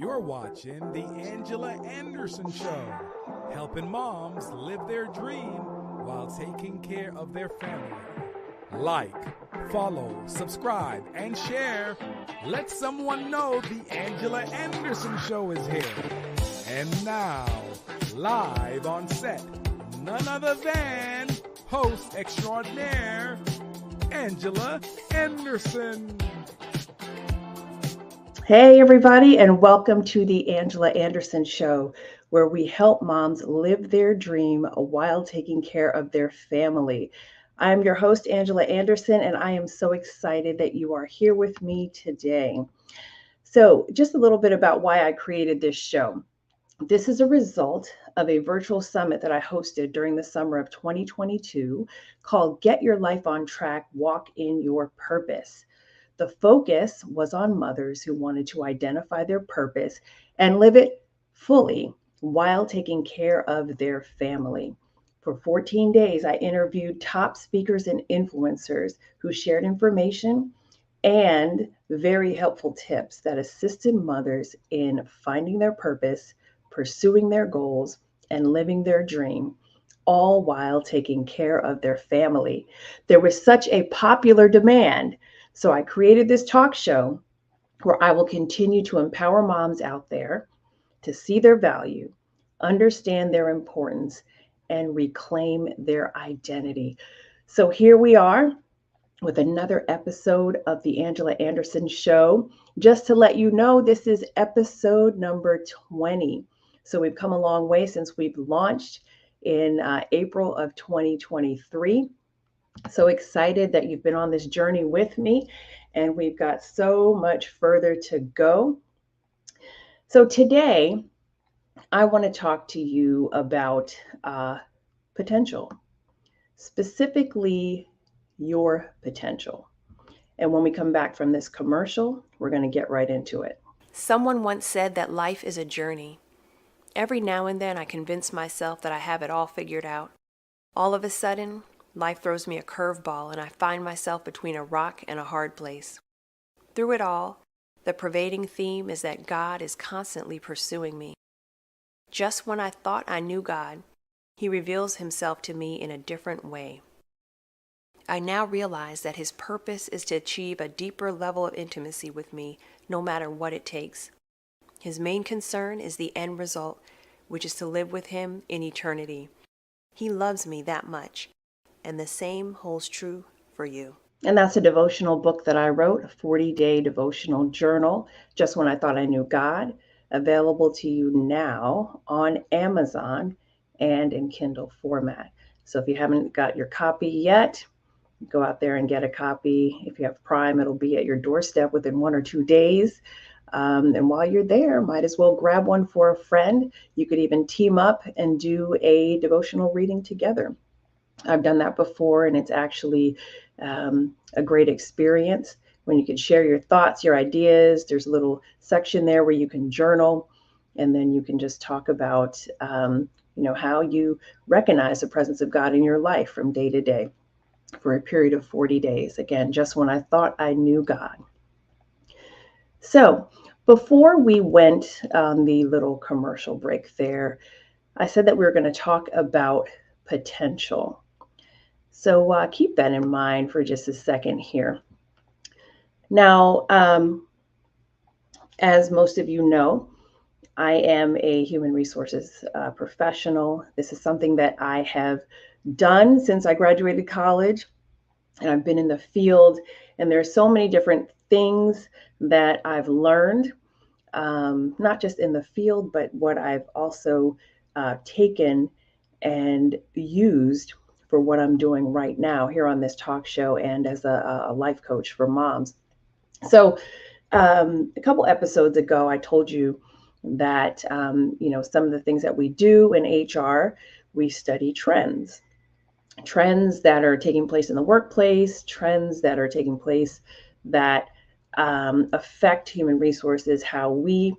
You're watching The Angela Anderson Show, helping moms live their dream while taking care of their family. Like, follow, subscribe, and share. Let someone know The Angela Anderson Show is here. And now, live on set, none other than host extraordinaire, Angela Anderson. Hey, everybody, and welcome to the Angela Anderson Show, where we help moms live their dream while taking care of their family. I'm your host, Angela Anderson, and I am so excited that you are here with me today. So, just a little bit about why I created this show. This is a result of a virtual summit that I hosted during the summer of 2022 called Get Your Life on Track, Walk in Your Purpose. The focus was on mothers who wanted to identify their purpose and live it fully while taking care of their family. For 14 days, I interviewed top speakers and influencers who shared information and very helpful tips that assisted mothers in finding their purpose, pursuing their goals, and living their dream, all while taking care of their family. There was such a popular demand, so I created this talk show where I will continue to empower moms out there to see their value, understand their importance, and reclaim their identity. So here we are with another episode of the Angela Anderson Show. Just to let you know, this is episode number 20. So we've come a long way since we've launched in April of 2023. So excited that you've been on this journey with me, and we've got so much further to go. So today, I want to talk to you about potential, specifically your potential. And when we come back from this commercial, we're going to get right into it. Someone once said that life is a journey. Every now and then I convince myself that I have it all figured out. All of a sudden, life throws me a curveball and I find myself between a rock and a hard place. Through it all, the pervading theme is that God is constantly pursuing me. Just when I thought I knew God, He reveals Himself to me in a different way. I now realize that His purpose is to achieve a deeper level of intimacy with me, no matter what it takes. His main concern is the end result, which is to live with Him in eternity. He loves me that much, and the same holds true for you. And that's a devotional book that I wrote, a 40-day devotional journal, Just When I Thought I Knew God, available to you now on Amazon and in Kindle format. So if you haven't got your copy yet, go out there and get a copy. If you have Prime, it'll be at your doorstep within 1 or 2 days. And while you're there, might as well grab one for a friend. You could even team up and do a devotional reading together. I've done that before, and it's actually a great experience when you can share your thoughts, your ideas. There's a little section there where you can journal, and then you can just talk about how you recognize the presence of God in your life from day to day for a period of 40 days. Again, just when I thought I knew God. So before we went on the little commercial break there, I said that we were going to talk about potential. So keep that in mind for just a second here. Now, as most of you know, I am a human resources professional. This is something that I have done since I graduated college, and I've been in the field, and there are so many different things that I've learned, not just in the field, but what I've also taken and used for what I'm doing right now here on this talk show and as a life coach for moms. So a couple episodes ago, I told you that, some of the things that we do in HR, we study trends that are taking place in the workplace, trends that are taking place that affect human resources, how we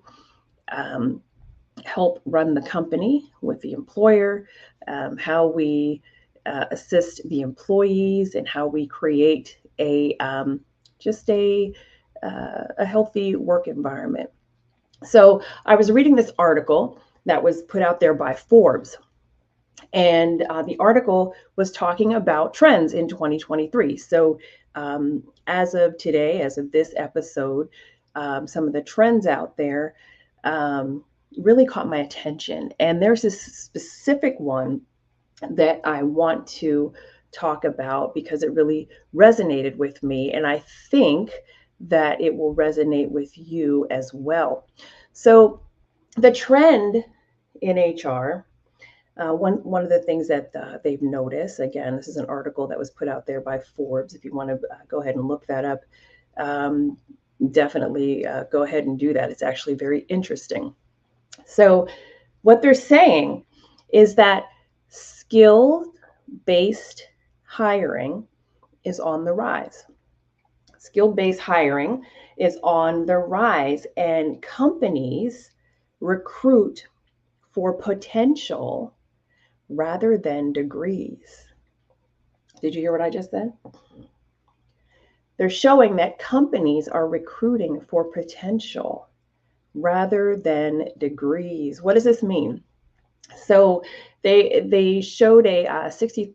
help run the company with the employer, how we assist the employees, and how we create a healthy work environment. So I was reading this article that was put out there by Forbes. And the article was talking about trends in 2023. So, as of today, as of this episode, some of the trends out there um, really caught my attention. And there's this specific one that I want to talk about because it really resonated with me. And I think that it will resonate with you as well. So, the trend in HR, one of the things that they've noticed, again, this is an article that was put out there by Forbes. If you want to go ahead and look that up, um, definitely go ahead and do that. It's actually very interesting. So, what they're saying is that skill-based hiring is on the rise. Skill-based hiring is on the rise, and companies recruit for potential rather than degrees. Did you hear what I just said? They're showing that companies are recruiting for potential rather than degrees. What does this mean? So they showed a 63%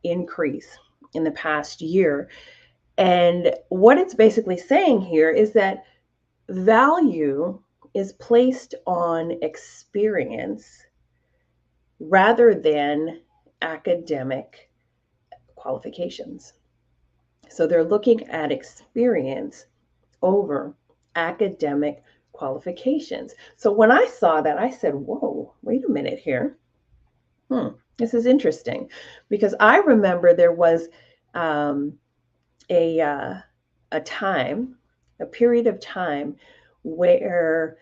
increase in the past year. And what it's basically saying here is that value is placed on experience rather than academic qualifications. So they're looking at experience over academic qualifications. So when I saw that, I said, whoa, wait a minute here. This is interesting, because I remember there was um, a time, a period of time where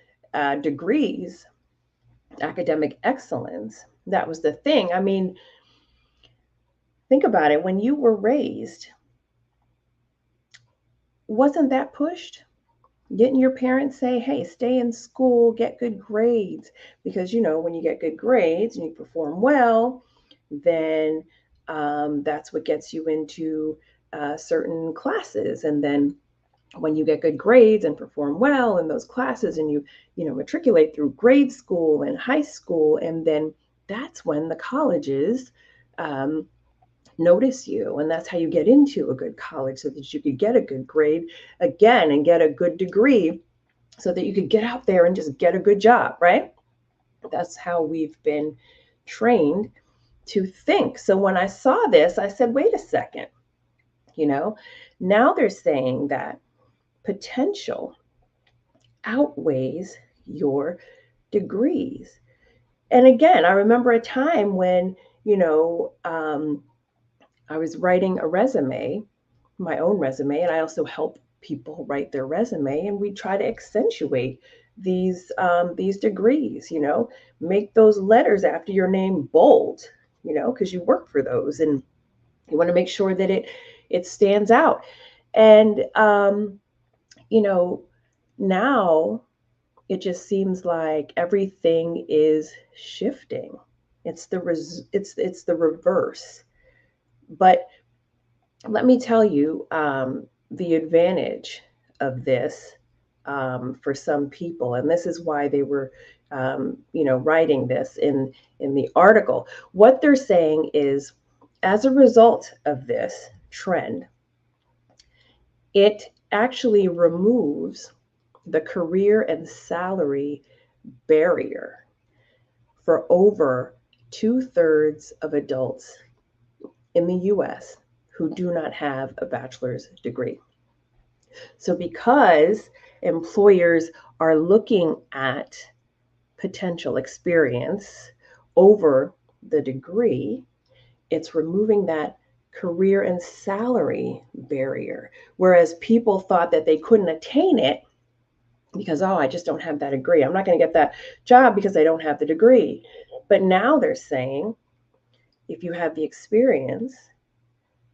degrees, academic excellence, that was the thing. I mean, think about it. When you were raised, wasn't that pushed? Didn't your parents say, hey, stay in school, get good grades? Because, when you get good grades and you perform well, then that's what gets you into certain classes. And then when you get good grades and perform well in those classes and you matriculate through grade school and high school, and then that's when the colleges notice you, and that's how you get into a good college, so that you could get a good grade again and get a good degree so that you could get out there and just get a good job, right? That's how we've been trained to think. So when I saw this, I said, wait a second, now they're saying that potential outweighs your degrees. And again, I remember a time when, I was writing a resume, my own resume, and I also help people write their resume, and we try to accentuate these degrees, make those letters after your name bold, because you work for those, and you want to make sure that it stands out. And now it just seems like everything is shifting. It's the reverse. But let me tell you, the advantage of this for some people, and this is why they were, writing this in the article. What they're saying is, as a result of this trend, it actually removes the career and salary barrier for over 2/3 of adults in the US who do not have a bachelor's degree. So, because employers are looking at potential experience over the degree, it's removing that career and salary barrier. Whereas people thought that they couldn't attain it because, I just don't have that degree. I'm not going to get that job because I don't have the degree. But now they're saying, if you have the experience,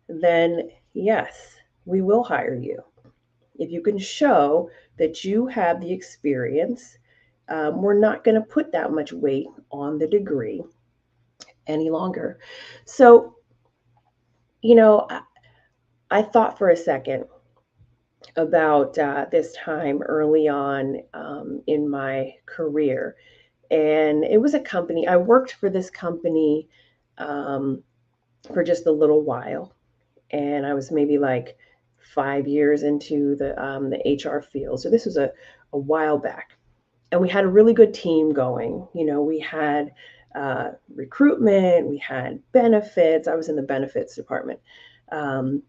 then yes, we will hire you. If you can show that you have the experience, we're not going to put that much weight on the degree any longer. So, I thought for a second, about this time early on in my career. And it was a company, I worked for this company um, for just a little while. And I was maybe like 5 years into the HR field. So this was a while back. And we had a really good team going. You know, we had recruitment, we had benefits. I was in the benefits department. Um,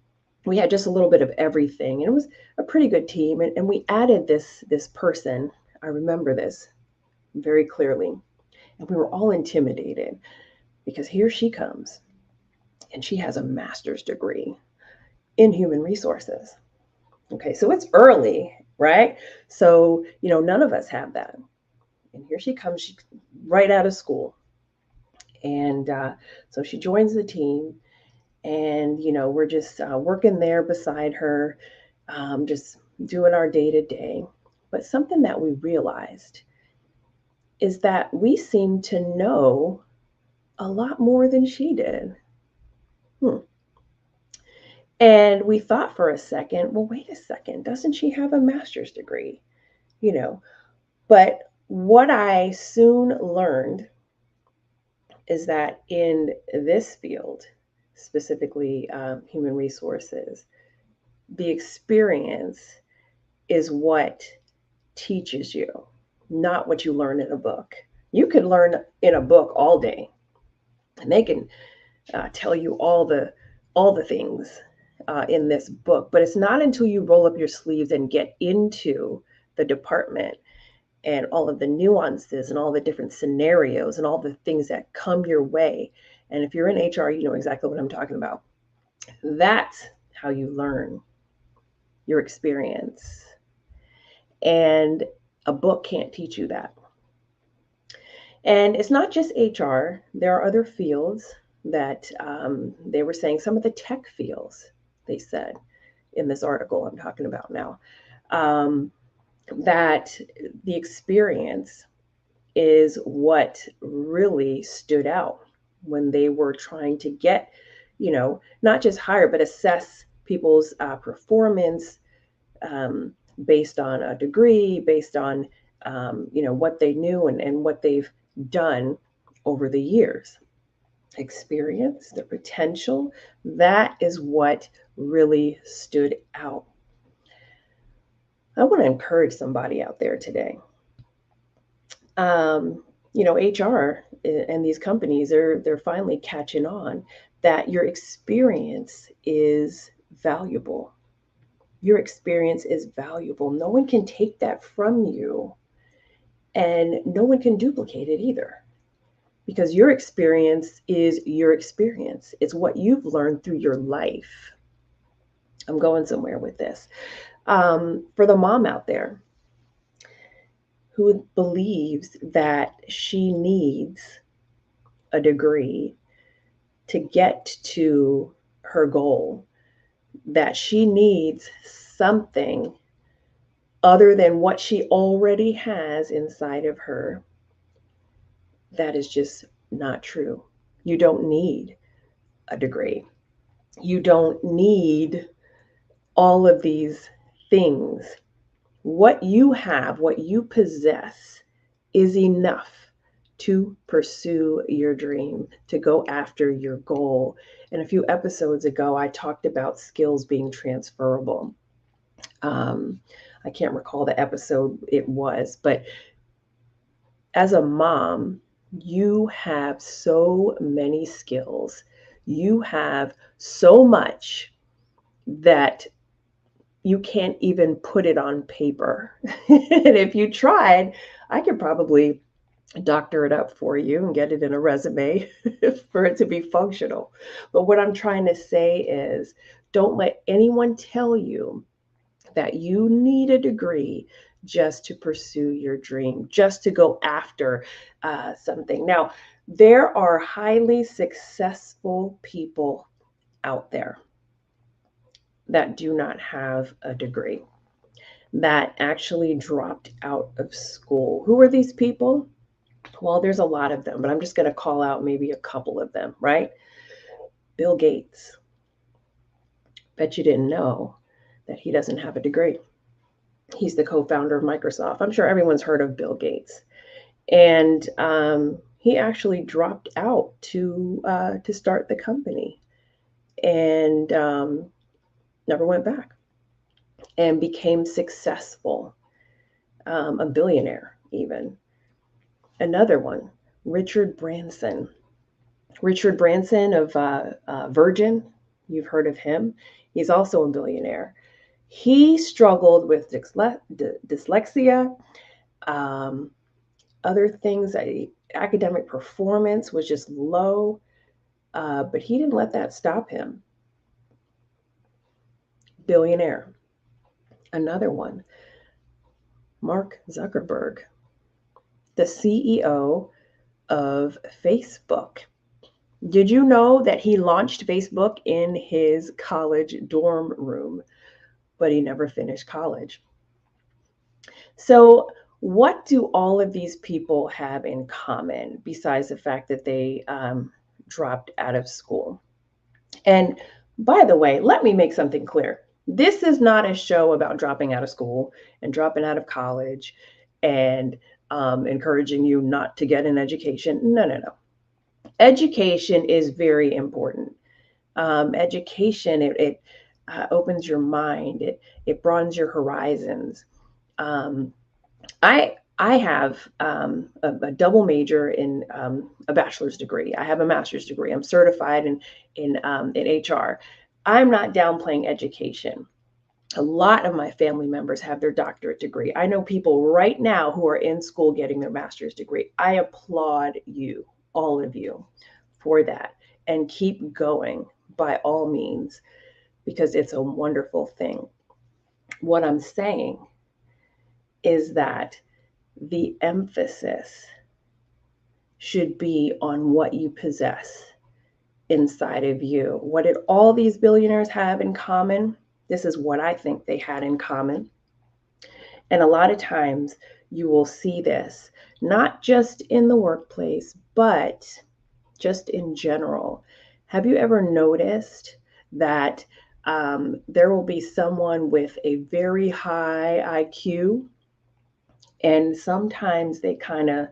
we had just a little bit of everything, and it was a pretty good team. And we added this person. I remember this very clearly, and we were all intimidated because here she comes, and she has a master's degree in human resources. Okay, so it's early, right? So none of us have that, and here she comes. She's right out of school, and so she joins the team, and we're just working there beside her, just doing our day to day. But something that we realized is that we seem to know a lot more than she did. And we thought for a second, well, wait a second, doesn't she have a master's degree? But what I soon learned is that in this field, specifically human resources, the experience is what teaches you, not what you learn in a book. You could learn in a book all day, and they can tell you all the things in this book, but it's not until you roll up your sleeves and get into the department and all of the nuances and all the different scenarios and all the things that come your way. And if you're in HR, you know exactly what I'm talking about. That's how you learn your experience. And a book can't teach you that. And it's not just HR. There are other fields that they were saying, some of the tech fields, they said in this article I'm talking about now, that the experience is what really stood out when they were trying to get, not just hire, but assess people's performance based on a degree, based on, what they knew and what they've done over the years. Experience, the potential, that is what really stood out. I want to encourage somebody out there today. HR and these companies they're finally catching on that your experience is valuable. Your experience is valuable. No one can take that from you, and no one can duplicate it either, because your experience is your experience. It's what you've learned through your life. I'm going somewhere with this. For the mom out there who believes that she needs a degree to get to her goal, that she needs something other than what she already has inside of her, that is just not true. You don't need a degree. You don't need all of these things. What you have, what you possess, is enough to pursue your dream, to go after your goal. And a few episodes ago, I talked about skills being transferable. I can't recall the episode it was, but as a mom, you have so many skills. You have so much that you can't even put it on paper. And if you tried, I could probably doctor it up for you and get it in a resume for it to be functional. But what I'm trying to say is, don't let anyone tell you that you need a degree just to pursue your dream, just to go after something. Now, there are highly successful people out there that do not have a degree, that actually dropped out of school. Who are these people? Well, there's a lot of them, but I'm just going to call out maybe a couple of them, right? Bill Gates. Bet you didn't know, that he doesn't have a degree. He's the co-founder of Microsoft. I'm sure everyone's heard of Bill Gates. And he actually dropped out to start the company, and never went back, and became successful, a billionaire even. Another one, Richard Branson. Richard Branson of Virgin, you've heard of him. He's also a billionaire. He struggled with dyslexia, other things. Academic performance was just low, but he didn't let that stop him. Billionaire. Another one, Mark Zuckerberg, the CEO of Facebook. Did you know that he launched Facebook in his college dorm room, but he never finished college? So, what do all of these people have in common besides the fact that they dropped out of school? And by the way, let me make something clear. This is not a show about dropping out of school and dropping out of college and encouraging you not to get an education. No. Education is very important. Education, it opens your mind. It broadens your horizons. I have a double major in a bachelor's degree. I have a master's degree. I'm certified in HR. I'm not downplaying education. A lot of my family members have their doctorate degree. I know people right now who are in school getting their master's degree. I applaud you, all of you, for that. And keep going by all means, because it's a wonderful thing. What I'm saying is that the emphasis should be on what you possess inside of you. What did all these billionaires have in common? This is what I think they had in common. And a lot of times you will see this, not just in the workplace, but just in general. Have you ever noticed that there will be someone with a very high IQ, and sometimes they kind of,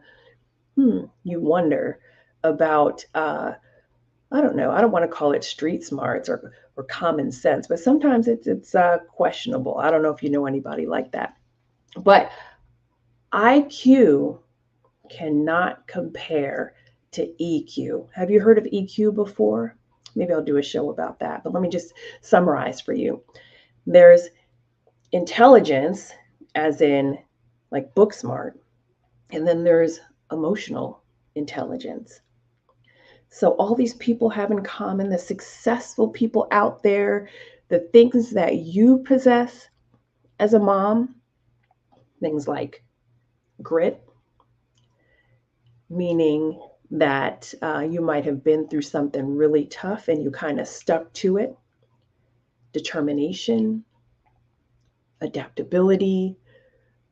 you wonder about, I don't know, I don't want to call it street smarts or common sense, but sometimes it's questionable. I don't know if you know anybody like that. But IQ cannot compare to EQ. Have you heard of EQ before? Maybe I'll do a show about that, but let me just summarize for you. There's intelligence, as in like book smart, and then there's emotional intelligence. So all these people have in common, the successful people out there, the things that you possess as a mom, things like grit, meaning that you might have been through something really tough and you kind of stuck to it. Determination, adaptability,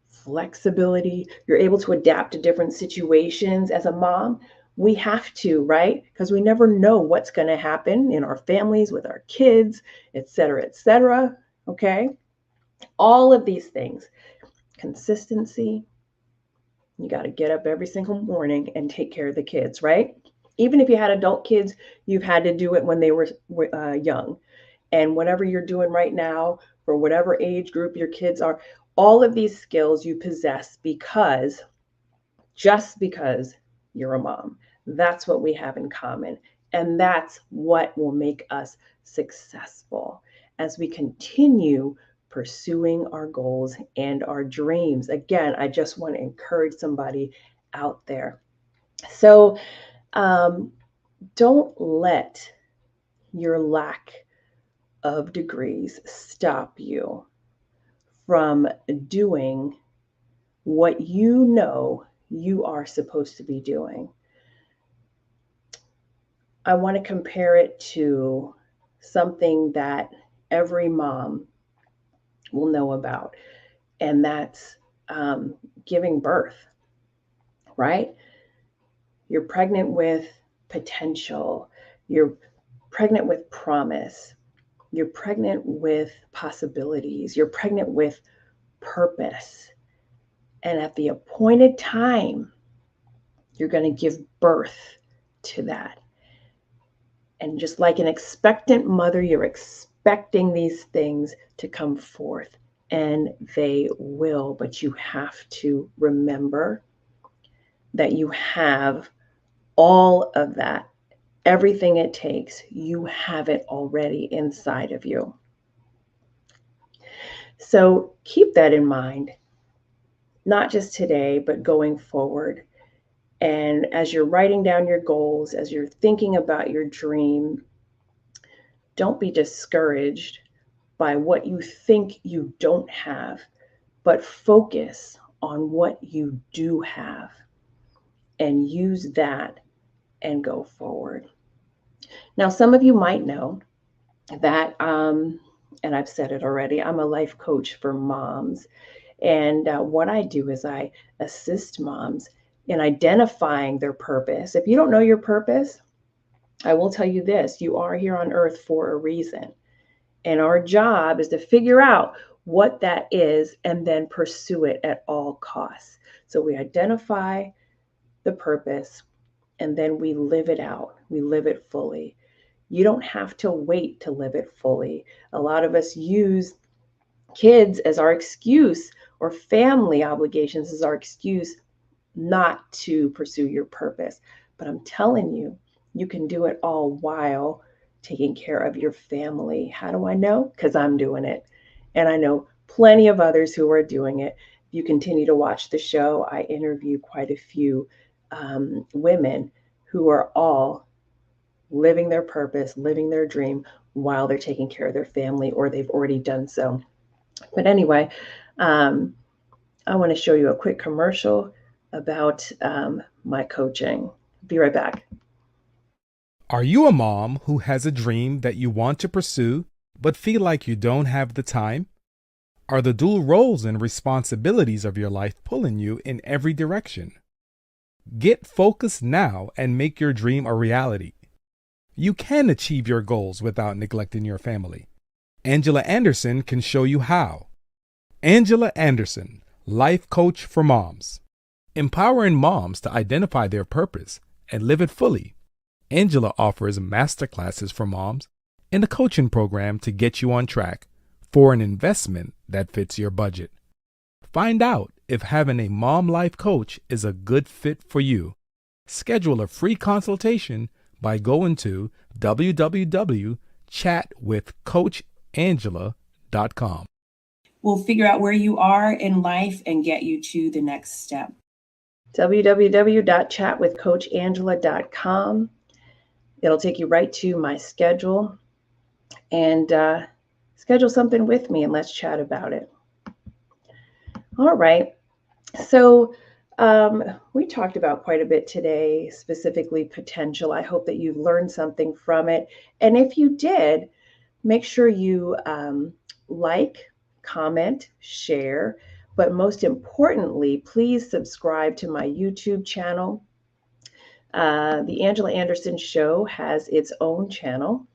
flexibility. You're able to adapt to different situations as a mom. We have to, right? Because we never know what's going to happen in our families, with our kids, et cetera, okay? All of these things. Consistency. You got to get up every single morning and take care of the kids, right? Even if you had adult kids, you've had to do it when they were young. And whatever you're doing right now, for whatever age group your kids are, all of these skills you possess just because you're a mom. That's what we have in common. And that's what will make us successful as we continue pursuing our goals and our dreams. Again, I just want to encourage somebody out there. So don't let your lack of degrees stop you from doing what you know you are supposed to be doing. I want to compare it to something that every mom will know about, and that's giving birth, right? You're pregnant with potential. You're pregnant with promise. You're pregnant with possibilities. You're pregnant with purpose. And at the appointed time, you're going to give birth to that. And just like an expectant mother, you're expecting these things to come forth, and they will. But you have to remember that you have all of that, everything it takes. You have it already inside of you. So keep that in mind, not just today, but going forward. And as you're writing down your goals, as you're thinking about your dream, don't be discouraged by what you think you don't have, but focus on what you do have and use that and go forward. Now, some of you might know that, and I've said it already, I'm a life coach for moms. And what I do is I assist moms in identifying their purpose. If you don't know your purpose, I will tell you this: you are here on earth for a reason. And our job is to figure out what that is and then pursue it at all costs. So we identify the purpose and then we live it out. We live it fully. You don't have to wait to live it fully. A lot of us use kids as our excuse, or family obligations as our excuse not to pursue your purpose. But I'm telling you, you can do it all while taking care of your family. How do I know? Because I'm doing it. And I know plenty of others who are doing it. If you continue to watch the show, I interview quite a few women who are all living their purpose, living their dream while they're taking care of their family, or they've already done so. But anyway, I want to show you a quick commercial about my coaching. Be right back. Are you a mom who has a dream that you want to pursue but feel like you don't have the time? Are the dual roles and responsibilities of your life pulling you in every direction? Get focused now and make your dream a reality. You can achieve your goals without neglecting your family. Angela Anderson can show you how. Angela Anderson, Life Coach for Moms. Empowering moms to identify their purpose and live it fully. Angela offers masterclasses for moms and a coaching program to get you on track for an investment that fits your budget. Find out if having a mom life coach is a good fit for you. Schedule a free consultation by going to www.chatwithcoachangela.com. We'll figure out where you are in life and get you to the next step. www.chatwithcoachangela.com. It'll take you right to my schedule, and schedule something with me and let's chat about it. All right. So we talked about quite a bit today, specifically potential. I hope that you've learned something from it. And if you did, make sure you like, comment, share, but most importantly, please subscribe to my YouTube channel. The Angela Anderson Show has its own channel,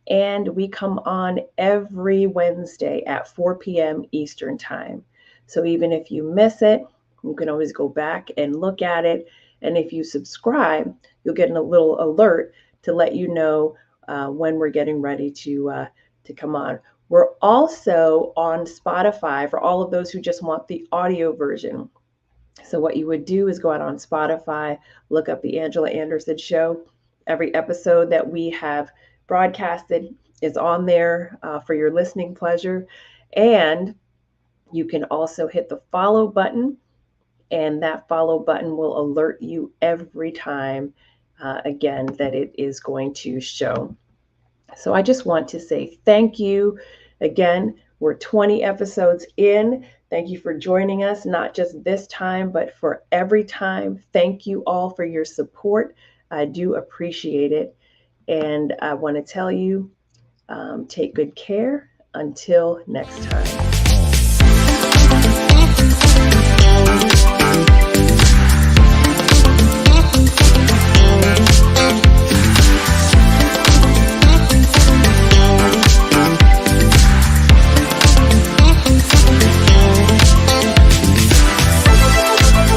and we come on every Wednesday at 4 p.m. Eastern Time. So even if you miss it, you can always go back and look at it. And if you subscribe, you'll get a little alert to let you know when we're getting ready to come on. We're also on Spotify for all of those who just want the audio version. So what you would do is go out on Spotify, look up the Angela Anderson Show. Every episode that we have broadcasted is on there for your listening pleasure. And you can also hit the follow button, and that follow button will alert you every time, again, that it is going to show. So I just want to say thank you. Again, we're 20 episodes in. Thank you for joining us, not just this time, but for every time. Thank you all for your support. I do appreciate it. And I want to tell you, take good care. Until next time.